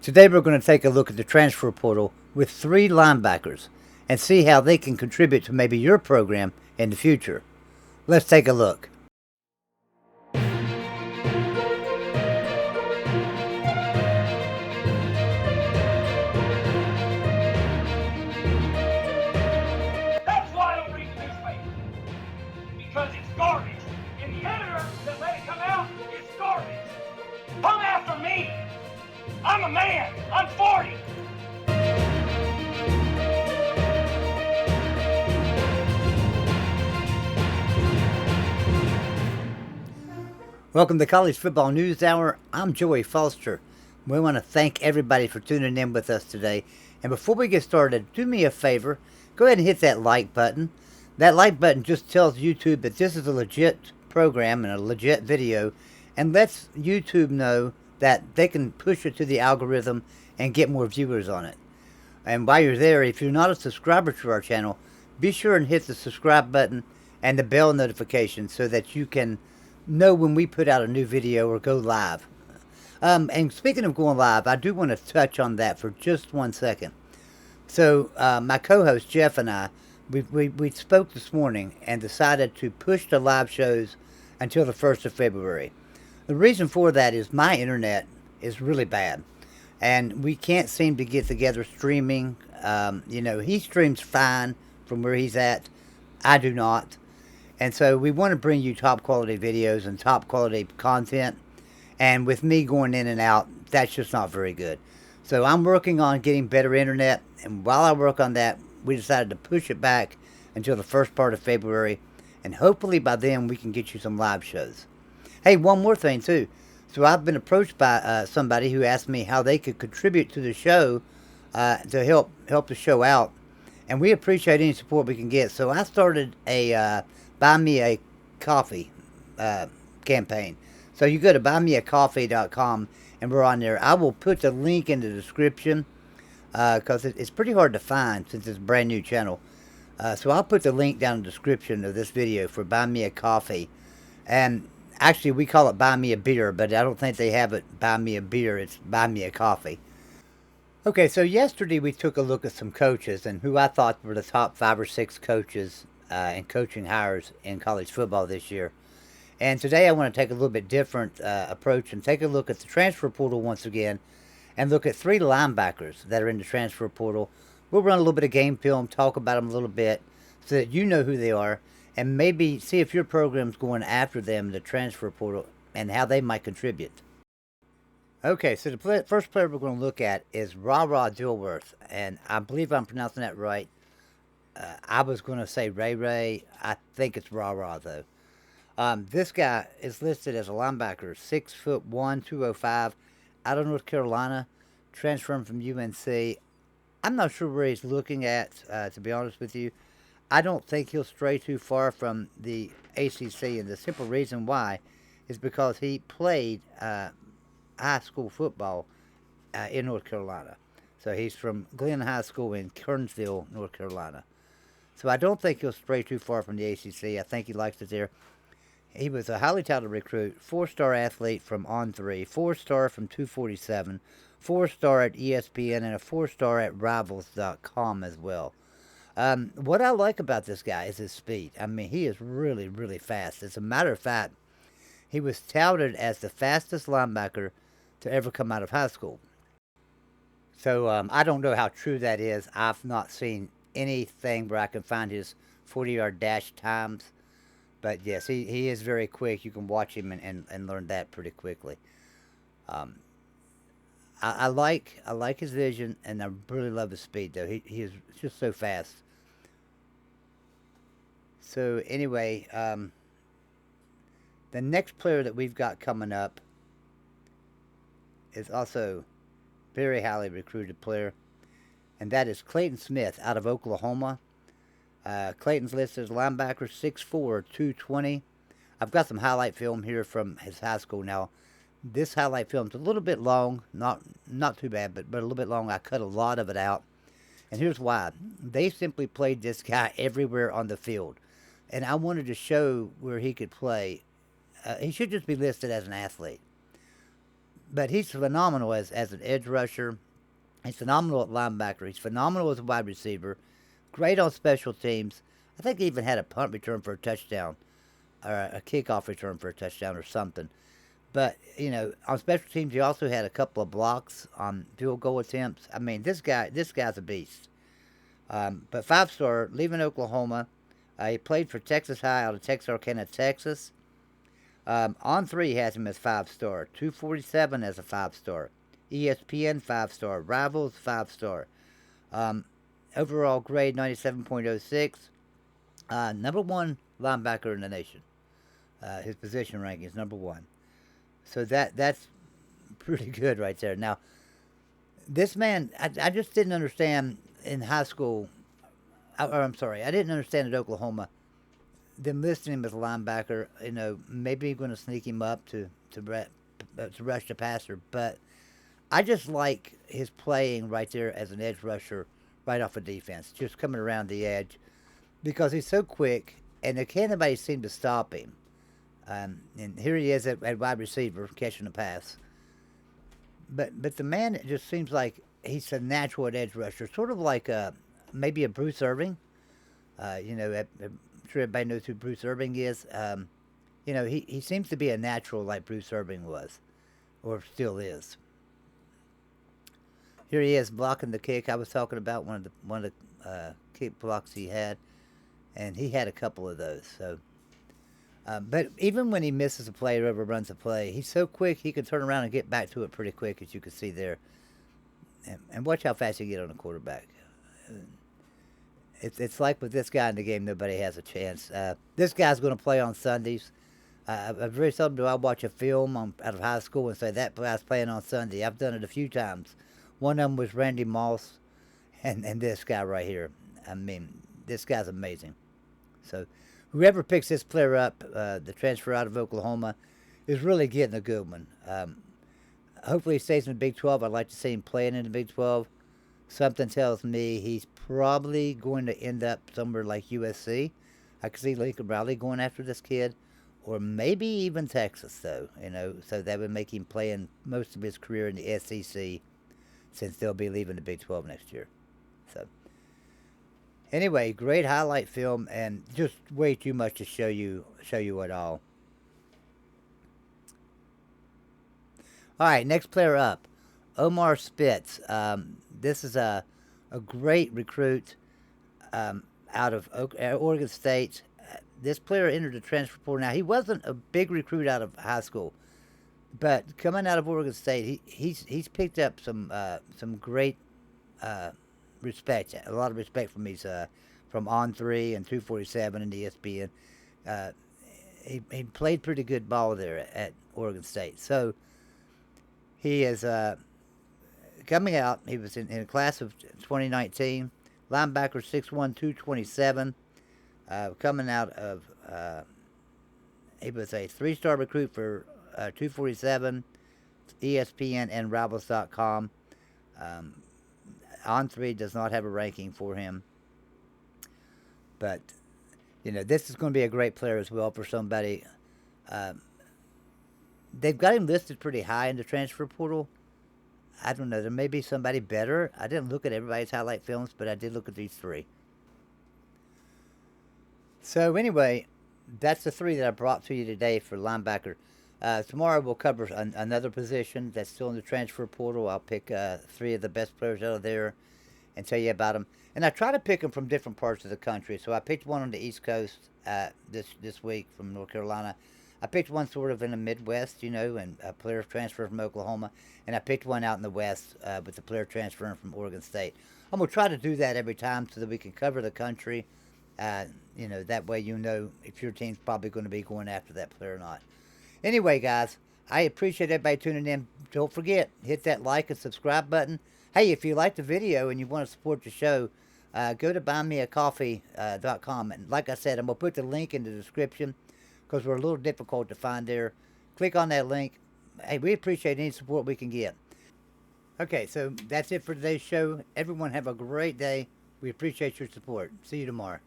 Today we're going to take a look at the transfer portal with 3 linebackers and see how they can contribute to maybe your program in the future. Let's take a look. That's why I don't read the newspaper. Because it's garbage. And the editor that let it come out is garbage. Come after me. I'm a man. I'm 40. Welcome to College Football News Hour. I'm Joey Foster. We want to thank everybody for tuning in with us today. And before we get started, do me a favor. Go ahead and hit that like button. That like button just tells YouTube that this is a legit program and a legit video, and lets YouTube know that they can push it to the algorithm and get more viewers on it. And while you're there, if you're not a subscriber to our channel, be sure and hit the subscribe button and the bell notification so that you can know when we put out a new video or go live. And speaking of going live, I do want to touch on that for just 1 second. So my co-host Jeff and I, we spoke this morning and decided to push the live shows until the 1st of February. The reason for that is my internet is really bad, and we can't seem to get together streaming. He streams fine from where he's at. I do not. And so we want to bring you top quality videos and top quality content. And with me going in and out, that's just not very good. So I'm working on getting better internet. And while I work on that, we decided to push it back until the first part of February. And hopefully by then we can get you some live shows. Hey, one more thing too. So I've been approached by somebody who asked me how they could contribute to the show to help the show out. And we appreciate any support we can get. So I started a Buy Me a Coffee campaign. So you go to buymeacoffee.com and we're on there. I will put the link in the description because it's pretty hard to find since it's a brand new channel. So I'll put the link down in the description of this video for Buy Me a Coffee. And actually we call it Buy Me a Beer, but I don't think they have it Buy Me a Beer. It's Buy Me a Coffee. Okay, so yesterday we took a look at some coaches and who I thought were the top 5 or 6 coaches and coaching hires in college football this year. And today I want to take a little bit different approach and take a look at the transfer portal once again and look at 3 linebackers that are in the transfer portal. We'll run a little bit of game film, talk about them a little bit so that you know who they are and maybe see if your program's going after them in the transfer portal and how they might contribute. Okay, so the first player we're going to look at is Ra Dilworth, and I believe I'm pronouncing that right. I was going to say Ray. I think it's Ra though. This guy is listed as a linebacker, 6'1", 205, out of North Carolina, transferring from UNC. I'm not sure where he's looking at, to be honest with you. I don't think he'll stray too far from the ACC, and the simple reason why is because he played high school football in North Carolina. So he's from Glenn High School in Kernsville, North Carolina. So I don't think he'll stray too far from the ACC. I think he likes it there. He was a highly touted recruit, 4-star athlete from On3, 4-star from 247, 4-star at ESPN, and a 4-star at Rivals.com as well. What I like about this guy is his speed. I mean, he is really, really fast. As a matter of fact, he was touted as the fastest linebacker to ever come out of high school. So I don't know how true that is. I've not seen anything where I can find his 40-yard dash times. But yes, he is very quick. You can watch him and learn that pretty quickly. I like his vision, and I really love his speed, though. He is just so fast. So anyway, the next player that we've got coming up is also very highly recruited player, and that is Clayton Smith out of Oklahoma. Clayton's listed as linebacker, 6'4", 220. I've got some highlight film here from his high school. Now, this highlight film's a little bit long, not too bad, but a little bit long. I cut a lot of it out, and here's why. They simply played this guy everywhere on the field, and I wanted to show where he could play. He should just be listed as an athlete. But he's phenomenal as an edge rusher. He's phenomenal at linebacker. He's phenomenal as a wide receiver. Great on special teams. I think he even had a punt return for a touchdown, or a kickoff return for a touchdown, or something. But on special teams, he also had a couple of blocks on field goal attempts. I mean, this guy's a beast. But 5-star, leaving Oklahoma. He played for Texas High out of Texarkana, Texas. On 3 has him as 5-star. 247 as a 5-star. ESPN 5-star. Rivals 5-star. Overall grade 97.06. Number 1 linebacker in the nation. His position ranking is number 1. So that's pretty good right there. Now, this man, I just didn't understand in high school, I'm sorry, I didn't understand at Oklahoma, them listing him as a linebacker. Maybe you're going to sneak him up to rush the passer, but I just like his playing right there as an edge rusher right off of defense, just coming around the edge, because he's so quick, and there can't nobody seem to stop him. And here he is at wide receiver catching the pass. But the man just seems like he's a natural at edge rusher, sort of like maybe a Bruce Irving. I'm sure everybody knows who Bruce Irving is. He seems to be a natural like Bruce Irving was, or still is. Here he is blocking the kick. I was talking about one of the kick blocks he had, and he had a couple of those. So. But even when he misses a play or overruns a play, he's so quick he can turn around and get back to it pretty quick, as you can see there. And watch how fast he get on the quarterback. It's like with this guy in the game, nobody has a chance. This guy's going to play on Sundays. Very seldom do I watch a film out of high school and say that guy's playing on Sunday. I've done it a few times. One of them was Randy Moss, and this guy right here. I mean, this guy's amazing. So whoever picks this player up, the transfer out of Oklahoma, is really getting a good one. Hopefully he stays in the Big 12. I'd like to see him playing in the Big 12. Something tells me he's probably going to end up somewhere like USC. I could see Lincoln Riley going after this kid, or maybe even Texas, though. So that would make him playing most of his career in the SEC, since they'll be leaving the Big 12 next year. So anyway, great highlight film, and just way too much to show you it all. All right, next player up, Omar Spitz. This is a great recruit out of Oregon State. This player entered the transfer portal. Now, he wasn't a big recruit out of high school, but coming out of Oregon State, he's picked up some great respect, a lot of respect from his from On 3 and 247 and ESPN. He played pretty good ball there at Oregon State. So he is coming out. He was in the class of 2019. Linebacker 6'1", 227. Coming out of, he was a 3-star recruit for 247, ESPN, and Rivals.com. On 3 does not have a ranking for him. But, this is going to be a great player as well for somebody. They've got him listed pretty high in the transfer portal. I don't know. There may be somebody better. I didn't look at everybody's highlight films, but I did look at these 3. So anyway, that's the 3 that I brought to you today for linebacker. Tomorrow we'll cover another position that's still in the transfer portal. I'll pick 3 of the best players out of there and tell you about them. And I try to pick them from different parts of the country. So I picked one on the East Coast this week from North Carolina. I picked one sort of in the Midwest, and a player transfer from Oklahoma. And I picked one out in the West with the player transferring from Oregon State. I'm going to try to do that every time so that we can cover the country. That way if your team's probably going to be going after that player or not. Anyway, guys, I appreciate everybody tuning in. Don't forget, hit that like and subscribe button. Hey, if you like the video and you want to support the show, go to buymeacoffee.com. And like I said, I'm going to put the link in the description because we're a little difficult to find there. Click on that link. Hey, we appreciate any support we can get. Okay, so that's it for today's show. Everyone have a great day. We appreciate your support. See you tomorrow.